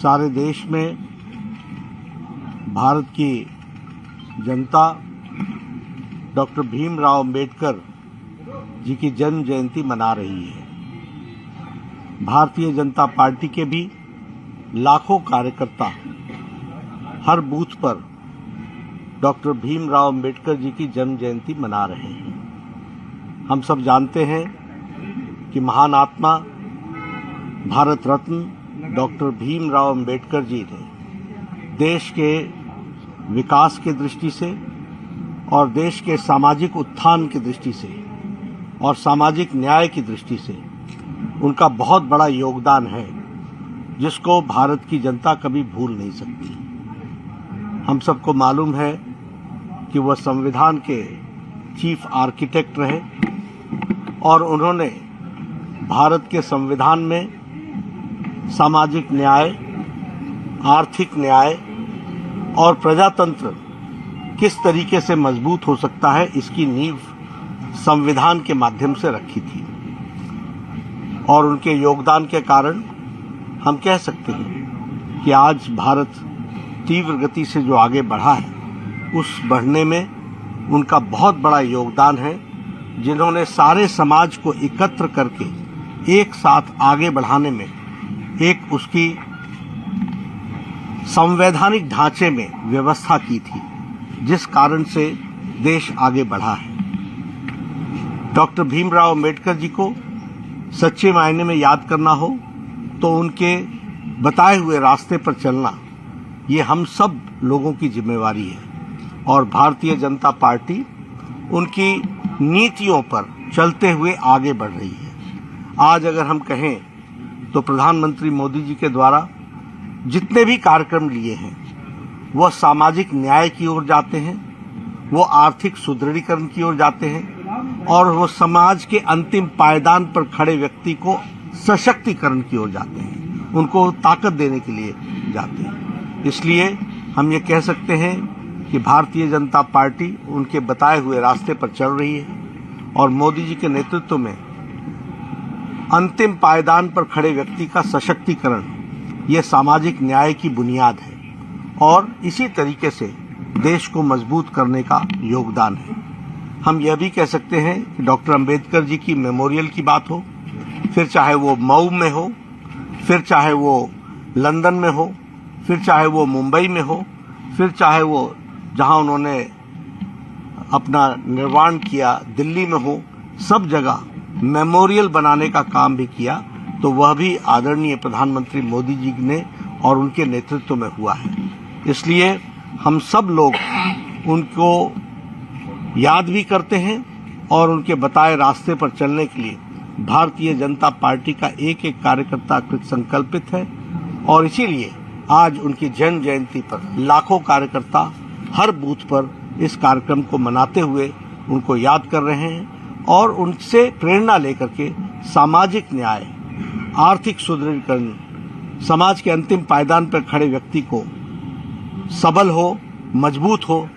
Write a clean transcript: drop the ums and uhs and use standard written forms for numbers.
सारे देश में भारत की जनता डॉक्टर भीमराव अंबेडकर जी की जन्म जयंती मना रही है। भारतीय जनता पार्टी के भी लाखों कार्यकर्ता हर बूथ पर डॉक्टर भीमराव अंबेडकर जी की जन्म जयंती मना रहे हैं। हम सब जानते हैं कि महान आत्मा भारत रत्न डॉक्टर भीमराव अंबेडकर जी ने देश के विकास की दृष्टि से और देश के सामाजिक उत्थान की दृष्टि से और सामाजिक न्याय की दृष्टि से उनका बहुत बड़ा योगदान है, जिसको भारत की जनता कभी भूल नहीं सकती। हम सबको मालूम है कि वह संविधान के चीफ आर्किटेक्ट रहे और उन्होंने भारत के संविधान में सामाजिक न्याय, आर्थिक न्याय और प्रजातंत्र किस तरीके से मजबूत हो सकता है, इसकी नींव संविधान के माध्यम से रखी थी। और उनके योगदान के कारण हम कह सकते हैं कि आज भारत तीव्र गति से जो आगे बढ़ा है, उस बढ़ने में उनका बहुत बड़ा योगदान है, जिन्होंने सारे समाज को एकत्र करके एक साथ आगे बढ़ाने में एक उसकी संवैधानिक ढांचे में व्यवस्था की थी, जिस कारण से देश आगे बढ़ा है। डॉक्टर भीमराव अंबेडकर जी को सच्चे मायने में याद करना हो तो उनके बताए हुए रास्ते पर चलना, ये हम सब लोगों की जिम्मेवारी है। और भारतीय जनता पार्टी उनकी नीतियों पर चलते हुए आगे बढ़ रही है। आज अगर हम कहें तो प्रधानमंत्री मोदी जी के द्वारा जितने भी कार्यक्रम लिए हैं, वह सामाजिक न्याय की ओर जाते हैं, वो आर्थिक सुदृढ़ीकरण की ओर जाते हैं और वो समाज के अंतिम पायदान पर खड़े व्यक्ति को सशक्तिकरण की ओर जाते हैं, उनको ताकत देने के लिए जाते हैं। इसलिए हम ये कह सकते हैं कि भारतीय जनता पार्टी उनके बताए हुए रास्ते पर चल रही है और मोदी जी के नेतृत्व में अंतिम पायदान पर खड़े व्यक्ति का सशक्तिकरण, ये सामाजिक न्याय की बुनियाद है और इसी तरीके से देश को मजबूत करने का योगदान है। हम यह भी कह सकते हैं कि डॉक्टर अंबेडकर जी की मेमोरियल की बात हो, फिर चाहे वो मऊ में हो, फिर चाहे वो लंदन में हो, फिर चाहे वो मुंबई में हो, फिर चाहे वो जहां उन्होंने अपना निर्माण किया दिल्ली में हो, सब जगह मेमोरियल बनाने का काम भी किया, तो वह भी आदरणीय प्रधानमंत्री मोदी जी ने और उनके नेतृत्व में हुआ है। इसलिए हम सब लोग उनको याद भी करते हैं और उनके बताए रास्ते पर चलने के लिए भारतीय जनता पार्टी का एक एक कार्यकर्ता कृत संकल्पित है। और इसीलिए आज उनकी जन्म जयंती पर लाखों कार्यकर्ता हर बूथ पर इस कार्यक्रम को मनाते हुए उनको याद कर रहे हैं और उनसे प्रेरणा लेकर के सामाजिक न्याय, आर्थिक सुदृढ़ीकरण, समाज के अंतिम पायदान पर खड़े व्यक्ति को सबल हो, मजबूत हो।